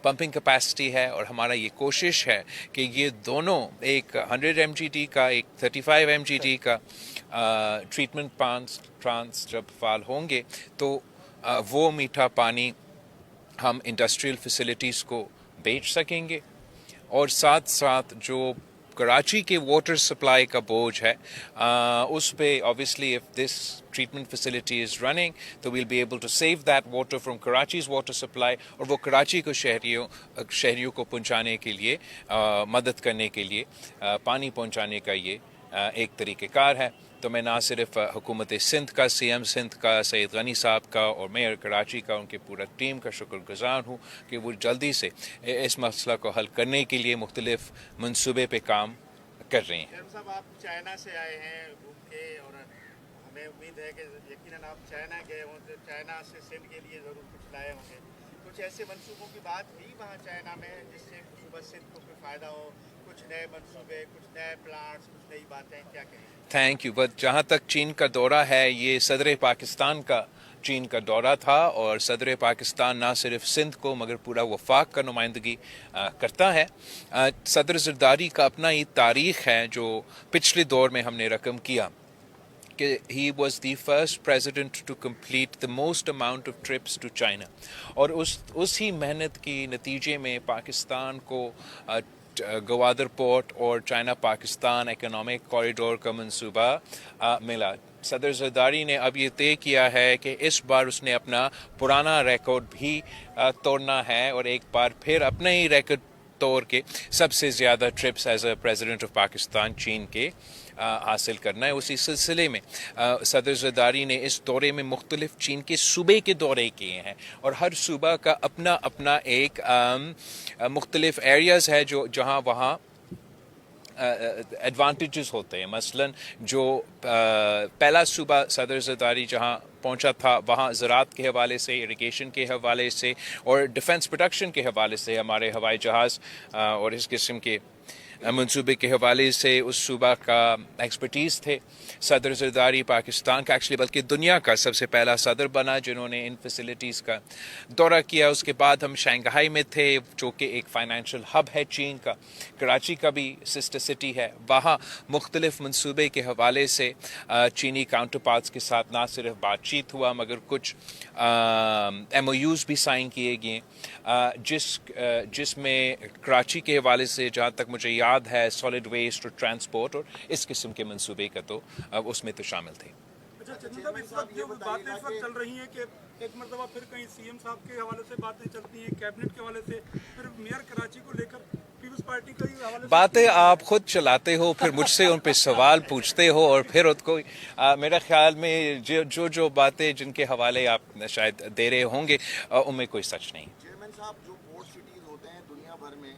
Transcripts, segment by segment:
Pumping capacity ہے اور ہمارا یہ کوشش ہے کہ یہ دونوں ایک 100 MGD کا ایک 35 MGD کا ٹریٹمنٹ پلانٹس جب فعال ہوں گے تو وہ میٹھا پانی ہم انڈسٹریل فیسلٹیز کو بیچ سکیں گے، اور ساتھ ساتھ جو کراچی کے واٹر سپلائی کا بوجھ ہے اس پہ obviously if this treatment facility is running تو we'll be able to save that water from Karachi's water supply، اور وہ کراچی کو شہریوں کو پہنچانے کے لیے مدد کرنے کے لیے پانی پہنچانے کا یہ ایک طریقہ کار ہے۔ تو میں نہ صرف حکومت سندھ کا، CM سندھ کا سید غنی صاحب کا اور میئر کراچی کا، ان کے پورا ٹیم کا شکر گزار ہوں کہ وہ جلدی سے اس مسئلہ کو حل کرنے کے لیے مختلف منصوبے پہ کام کر رہے ہیں۔ صاحب آپ چائنا سے آئے ہیں گھوم کے، اور ہمیں امید ہے کہ یقیناً آپ چائنا گئے ہوں تو چائنا سے سندھ کے لیے ضرور کچھ لائے ہوں گے، کچھ ایسے منصوبوں کی بات ہوئی وہاں چائنا میں جس سے صوبہ سندھ کو کوئی فائدہ ہو، کچھ نئے منصوبے، کچھ نئے پلانٹس، کچھ نئی باتیں، کیا کہیں؟ Thank you. بٹ جہاں تک چین کا دورہ ہے، یہ صدر پاکستان کا چین کا دورہ تھا، اور صدر پاکستان نہ صرف سندھ کو مگر پورا وفاق کا نمائندگی کرتا ہے۔ صدر زرداری کا اپنا ہی تاریخ ہے جو پچھلے دور میں ہم نے رقم کیا کہ he was the first president to complete the most amount of trips to China، اور اس ہی محنت کی نتیجے میں پاکستان کو گوادر پورٹ اور چائنا پاکستان اکنامک کوریڈور کا منصوبہ ملا۔ صدر زرداری نے اب یہ طے کیا ہے کہ اس بار اس نے اپنا پرانا ریکارڈ بھی توڑنا ہے، اور ایک بار پھر اپنا ہی ریکارڈ توڑ کے سب سے زیادہ trips as a president of Pakistan چین کے حاصل کرنا ہے۔ اسی سلسلے میں صدر زرداری نے اس دورے میں مختلف چین کے صوبے کے دورے کیے ہیں، اور ہر صوبہ کا اپنا اپنا ایک مختلف ایریاز ہے جہاں وہاں ایڈوانٹیجز ہوتے ہیں۔ مثلا جو پہلا صوبہ صدر زرداری جہاں پہنچا تھا وہاں زراعت کے حوالے سے، اریگیشن کے حوالے سے اور ڈیفنس پروڈکشن کے حوالے سے، ہمارے ہوائی جہاز اور اس قسم کے منصوبے کے حوالے سے اس صوبہ کا ایکسپرٹیز تھے۔ صدر زرداری پاکستان کا ایکچولی بلکہ دنیا کا سب سے پہلا صدر بنا جنہوں نے ان فیسلٹیز کا دورہ کیا۔ اس کے بعد ہم شنگھائی میں تھے جو کہ ایک فائنینشیل ہب ہے چین کا، کراچی کا بھی سسٹر سٹی ہے، وہاں مختلف منصوبے کے حوالے سے چینی کاؤنٹر پارٹس کے ساتھ نہ صرف بات چیت ہوا مگر کچھ MOUs بھی سائن کیے گئے، جس میں کراچی کے حوالے سے جہاں تک مجھے یاد ہے سالڈ ویسٹ اور ٹرانسپورٹ اور اس قسم کے منصوبے کا تو اس میں تو شامل تھے۔ اچھا چندن صاحب، اس وقت جو باتیں اس وقت چل رہی ہیں کہ ایک مرتبہ پھر کہیں CM صاحب کے حوالے سے باتیں چلتی ہیں، کیبنٹ کے حوالے سے، پھر میئر کراچی کو لے کر پیپلز پارٹی کا ہی حوالے سے باتیں آپ خود چلاتے ہو، پھر مجھ سے ان پہ سوال پوچھتے ہو، اور پھر ان کو میرے خیال میں جو باتیں جن کے حوالے آپ شاید دے رہے ہوں گے ان میں کوئی سچ نہیں۔ چیئرمین صاحب، جو پورٹ سٹیز ہوتے ہیں دنیا بھر میں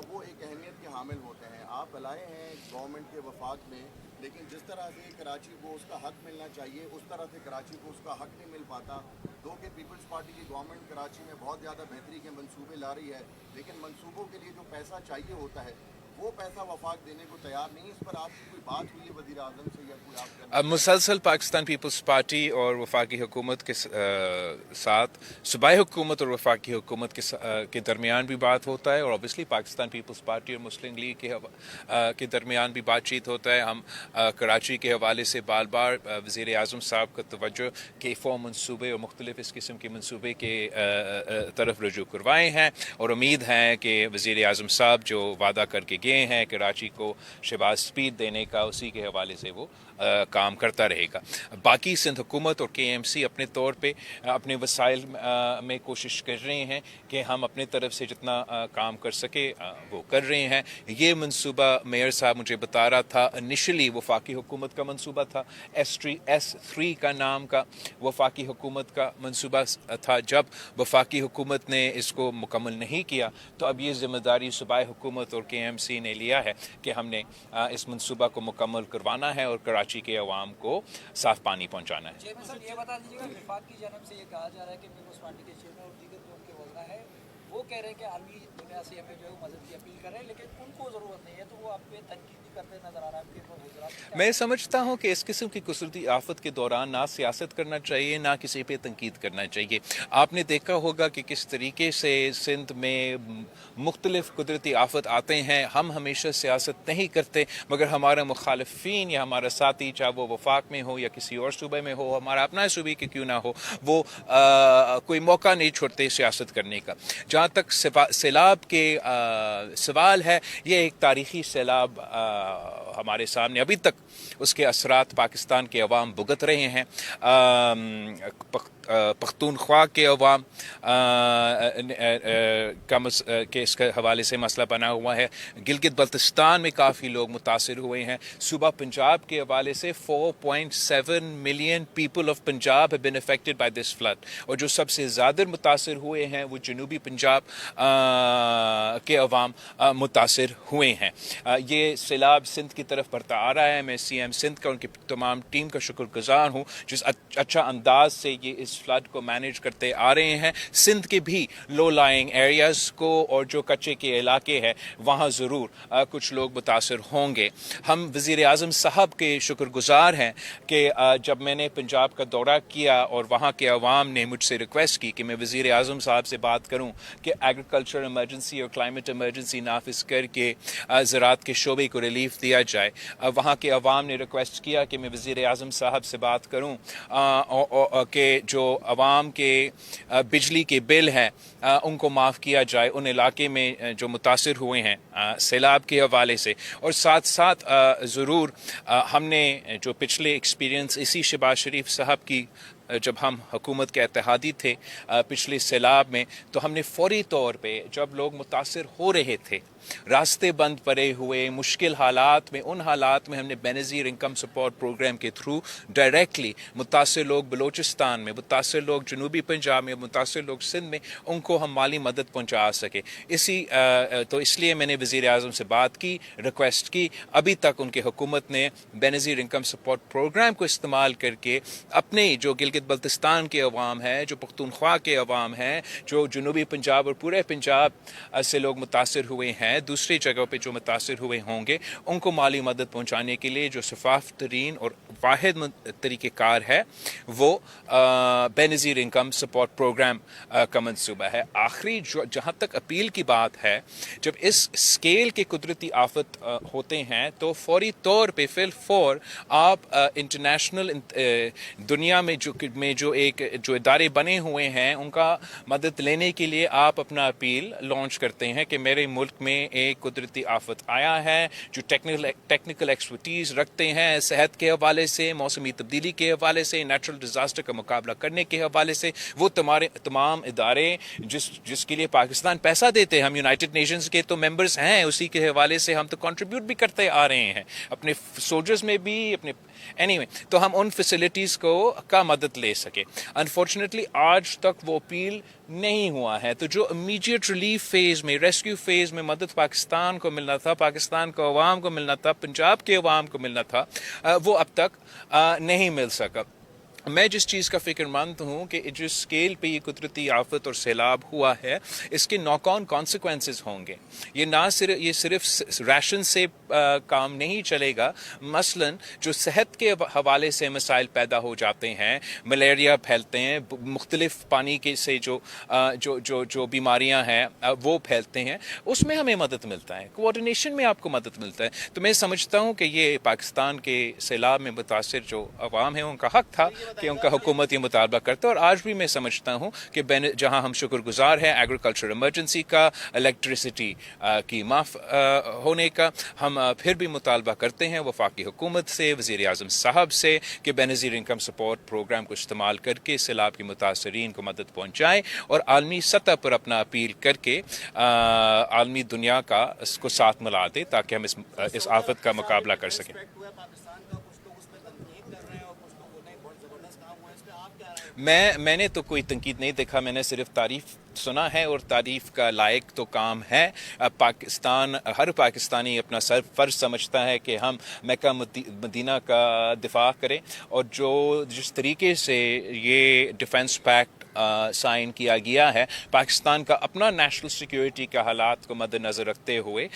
وہ ایک اہمیت کے حامل ہوتے ہیں، آپ لائے ہیں گورنمنٹ کے وفاق میں، لیکن جس طرح سے کراچی کو اس کا حق ملنا چاہیے اس طرح سے کراچی کو اس کا حق نہیں مل پاتا۔ دو کہ پیپلز پارٹی کی گورنمنٹ کراچی میں بہت زیادہ بہتری کے منصوبے لا رہی ہے، لیکن منصوبوں کے لیے جو پیسہ چاہیے ہوتا ہے وہ پیسہ وفاق دینے کو تیار نہیں۔ اس پر آپ کی کوئی بات ہوئی ہے وزیر اعظم سے یا کوئی آپ کا؟ مسلسل پاکستان پیپلز پارٹی اور وفاقی حکومت کے ساتھ، صوبائی حکومت اور وفاقی حکومت کے درمیان بھی بات ہوتا ہے، اور اوبیسلی پاکستان پیپلز پارٹی اور مسلم لیگ کے درمیان بھی بات چیت ہوتا ہے۔ ہم کراچی کے حوالے سے بار بار وزیر اعظم صاحب کا توجہ کہ فور منصوبے اور مختلف اس قسم کے منصوبے کے طرف رجوع کروائے ہیں، اور امید ہے کہ وزیر اعظم صاحب جو وعدہ کر کے گئے ہیں کراچی کو شہباز سپیڈ دینے کا، اسی کے حوالے سے وہ کام کرتا رہے گا۔ باقی سندھ حکومت اور KMC اپنے طور پہ اپنے وسائل میں کوشش کر رہے ہیں کہ ہم اپنے طرف سے جتنا کام کر سکے وہ کر رہے ہیں۔ یہ منصوبہ میئر صاحب مجھے بتا رہا تھا انیشلی وفاقی حکومت کا منصوبہ تھا، S3 کا نام کا وفاقی حکومت کا منصوبہ تھا۔ جب وفاقی حکومت نے اس کو مکمل نہیں کیا تو اب یہ ذمہ داری صوبائی حکومت اور KMC نے لیا ہے کہ ہم نے اس منصوبہ کو مکمل کروانا ہے اور کراچی کے عوام کو صاف پانی پہنچانا ہے۔ چیئرمین صاحب یہ بتا دیجیے گا، وفاق کی جانب سے یہ کہا جا رہا ہے کہ پیپلز پارٹی کے چیئرمین اور دیگر جو ان کے وزراء ہیں وہ कह रहे हैं कि आलमी दुनिया से हमें जो है मदद की अपील कर रहे हैं, लेकिन उनको ज़रूरत नहीं है, तो वो आप पे तनकीद भी करते नजर आ रहा है आपके गुजरात। मैं समझता हूँ कि इस किस्म की कुदरती आफत के दौरान ना सियासत करना चाहिए, ना किसी पे तनकीद करना चाहिए। आपने देखा होगा कि किस तरीके से सिंध में मुख्तलिफ कुदरती आफत आते हैं। हम हमेशा सियासत नहीं करते, मगर हमारे मुखालफीन या हमारा साथी, चाहे वो वफाक में हो या किसी और सूबे में हो, हमारा अपना सूबे के क्यों ना हो, वो कोई मौका नहीं छोड़ते सियासत करने का। जहाँ तक सैलाब के सवाल है, ये एक तारीखी सैलाब हमारे सामने, अभी तक उसके असरात पाकिस्तान के अवाम भुगत रहे हैं। पख्तूनख्वा के अवाम के इसके हवाले से मसला बना हुआ है। गिलगित बल्तिस्तान में काफ़ी लोग मुतासिर हुए हैं। सूबा पंजाब के हवाले से 4.7 million people of Punjab have been affected by this flood, और जो सबसे ज़्यादा मुतासिर हुए हैं वो जनूबी पंजाब के अवाम मुतासिर हुए हैं। ये सैलाब सिंध की तरफ बढ़ता आ रहा है। मैं CM सिंध का, उनकी तमाम टीम का शुक्रगुजार हूँ जिस अच्छा अंदाज से ये इस फ्लड को मैनेज करते आ रहे हैं। सिंध के भी लो लाइंग एरियाज़ को और जो कच्चे के इलाके हैं वहाँ ज़रूर कुछ लोग मुतासिर होंगे। हम वज़ीर आज़म साहब के शुक्रगुजार हैं कि जब मैंने पंजाब का दौरा किया और वहाँ के अवाम ने मुझसे रिक्वेस्ट की कि मैं वज़ीर आज़म साहब से बात करूँ कि एग्रीकल्चर इमरजेंसी और क्लाइमेट इमरजेंसी नाफिज करके ज़राअत के शोबे को रिलीफ दिया जाए, वहाँ के अवाम ने रिक्वेस्ट किया कि मैं वज़ीर आज़म साहब से बात करूँ कि जो अवाम के बिजली के बिल हैं उनको माफ़ किया जाए उन इलाके में जो मुतासिर हुए हैं सैलाब के हवाले से। और साथ साथ ज़रूर हमने जो पिछले एक्सपीरियंस इसी शहबाज शरीफ साहब की, जब हम हुकूमत के इत्तेहादी थे पिछले सैलाब में, तो हमने फौरी तौर पे जब लोग मुतासिर हो रहे थे, रास्ते बंद पड़े हुए, मुश्किल हालात में, उन हालात में हमने बेनज़ीर इनकम सपोर्ट प्रोग्राम के थ्रू डायरेक्टली मुतासिर लोग बलूचिस्तान में, मुतासिर लोग जनूबी पंजाब में, मुतासिर लोग सिंध में, उनको हम माली मदद पहुँचा सके। तो इसलिए मैंने वज़ीर आज़म से बात की, रिक्वेस्ट की। अभी तक उनकी हुकूमत ने बेनज़ीर इनकम सपोर्ट प्रोग्राम को इस्तेमाल करके अपने जो गिलगित बल्तिस्तान के अवाम है, जो पख्तूनख्वा के अवाम हैं, जो जनूबी पंजाब और पूरे पंजाब से लोग मुतासिर हुए हैं, दूसरी जगहों पे जो मुतासिर हुए होंगे, उनको माली मदद पहुंचाने के लिए जो शफाफ तरीन और वाहिद तरीक़ेकार है वो बेनज़ीर इनकम सपोर्ट प्रोग्राम का मंसूबा है। आखिरी जहाँ तक अपील की बात है, जब इस स्केल के कुदरती आफत होते हैं तो फौरी तौर पे फिलफौर आप इंटरनेशनल दुनिया में जो इदारे बने हुए हैं उनका मदद लेने के लिए आप अपना अपील लॉन्च करते हैं कि मेरे मुल्क में एक कुदरती आफत आया है, जो टेक्निकल एक्सपर्टीज़ रखते हैं सेहत के हवाले से, मौसमी तब्दीली के हवाले से, नेचुरल डिज़ास्टर का मुकाबला करने के हवाले से, वो तमाम इदारे जिसके लिए पाकिस्तान पैसा देते हैं, हम यूनाइटेड नेशंस के तो मेंबर्स हैं, उसी के हवाले से हम तो कंट्रीब्यूट भी करते आ रहे हैं अपने सोल्जर्स में भी, अपने तो हम उन फैसिलिटीज़ का मदद ले सके। अनफॉर्चुनेटली आज तक वो अपील नहीं हुआ है। तो जो इमीडिएट रिलीफ फेज़ में, रेस्क्यू फेज़ में मदद पाकिस्तान को मिलना था, पाकिस्तान को अवाम को मिलना था, पंजाब के अवाम को मिलना था, वो अब तक नहीं मिल सका। मैं जिस चीज़ का फ़िक्रमंद हूँ कि जिस स्केल पे ये कुदरती आफत और सैलाब हुआ है, इसके नॉक ऑन कॉन्सिक्वेंसेस होंगे। ये सिर्फ राशन से काम नहीं चलेगा। मसलन जो सेहत के हवाले से मसाइल पैदा हो जाते हैं, मलेरिया फैलते हैं, मुख्तलिफ पानी के से जो बीमारियाँ हैं वो फैलते हैं, उसमें हमें मदद मिलता है, कोऑर्डिनेशन में आपको मदद मिलता है। तो मैं समझता हूँ कि ये पाकिस्तान के सैलाब में मुतासिर जो अवाम है उनका हक़ था कि उनका हुकूमत ये मुतालबा करता है। और आज भी मैं समझता हूँ कि जहाँ हम शुक्रगुजार हैं एग्रीकल्चर इमरजेंसी का, इलेक्ट्रिसिटी की माफ़ होने का, हम फिर भी मुतालबा करते हैं वफाकी हुकूमत से, वज़ीर आज़म साहब से कि बेनज़ीर इनकम सपोर्ट प्रोग्राम को इस्तेमाल करके सैलाब के मुतासरीन को मदद पहुँचाएँ और आलमी सतह पर अपना अपील करके आलमी दुनिया का इसको साथ मिला दे ताकि हम इस आफत का मुकाबला कर सकें। मैंने तो कोई तनकीद नहीं देखा, मैंने सिर्फ तारीफ़ सुना है और तारीफ़ का लायक तो काम है। हर पाकिस्तानी अपना फ़र्ज़ समझता है कि हम मक्का मदीना का दिफा करें, और जिस तरीके से ये डिफेंस पैक्ट साइन किया गया है। पाकिस्तान का अपना नेशनल सिक्योरिटी के हालात को मद्देनज़र रखते हुए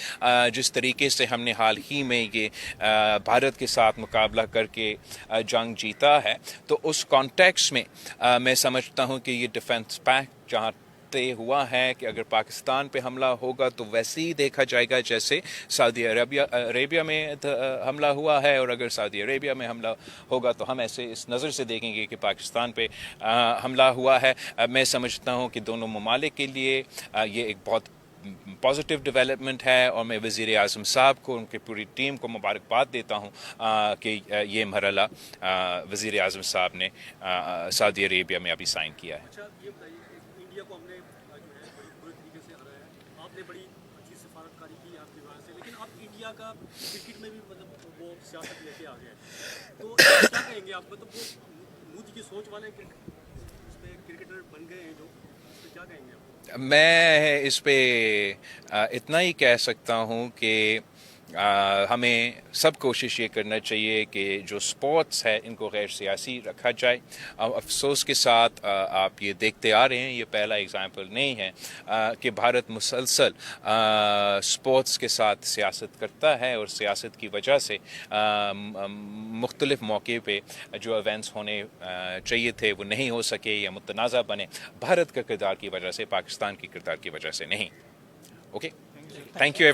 जिस तरीके से हमने हाल ही में ये भारत के साथ मुकाबला करके जंग जीता है, तो उस कॉन्टेक्स्ट में मैं समझता हूँ कि ये डिफेंस पैक्ट जहाँ तय हुआ है कि अगर पाकिस्तान पे हमला होगा तो वैसे ही देखा जाएगा जैसे सऊदी अरेबिया में हमला हुआ है, और अगर सऊदी अरेबिया में हमला होगा तो हम ऐसे इस नज़र से देखेंगे कि पाकिस्तान पे हमला हुआ है। मैं समझता हूँ कि दोनों ममालिक के लिए ये एक बहुत पॉजिटिव डेवलपमेंट है, और मैं वज़ीर आज़म साहब को, उनकी पूरी टीम को मुबारकबाद देता हूँ कि ये मरहला वज़ीर आज़म साहब ने सऊदी अरेबिया में अभी साइन किया है। अच्छा ये बताइए, इंडिया को हमने जो है बड़ी बुरे तरीके से हराया है, आपने बड़ी अच्छी सिफारतकारी की आपकी वजह से, लेकिन अब इंडिया का क्रिकेट में भी मतलब वो सियासत लेके आ गया है, तो क्या कहेंगे आप? मतलब वो मोदी की सोच वाले क्रिकेटर बन गए हैं जो, तो क्या कहेंगे आप? मैं इस पे इतना ही कह सकता हूँ कि हमें सब कोशिश ये करना चाहिए कि जो स्पोर्ट्स है इनको गैर सियासी रखा जाए। अफसोस के साथ आप ये देखते आ रहे हैं, ये पहला एग्जाम्पल नहीं है कि भारत मुसलसल स्पोर्ट्स के साथ सियासत करता है, और सियासत की वजह से मुख्तलिफ मौके पे जो इवेंट्स होने चाहिए थे वो नहीं हो सके या मुतनाज़ा बने, भारत के किरदार की वजह से, पाकिस्तान के किरदार की वजह से नहीं। Okay, thank you every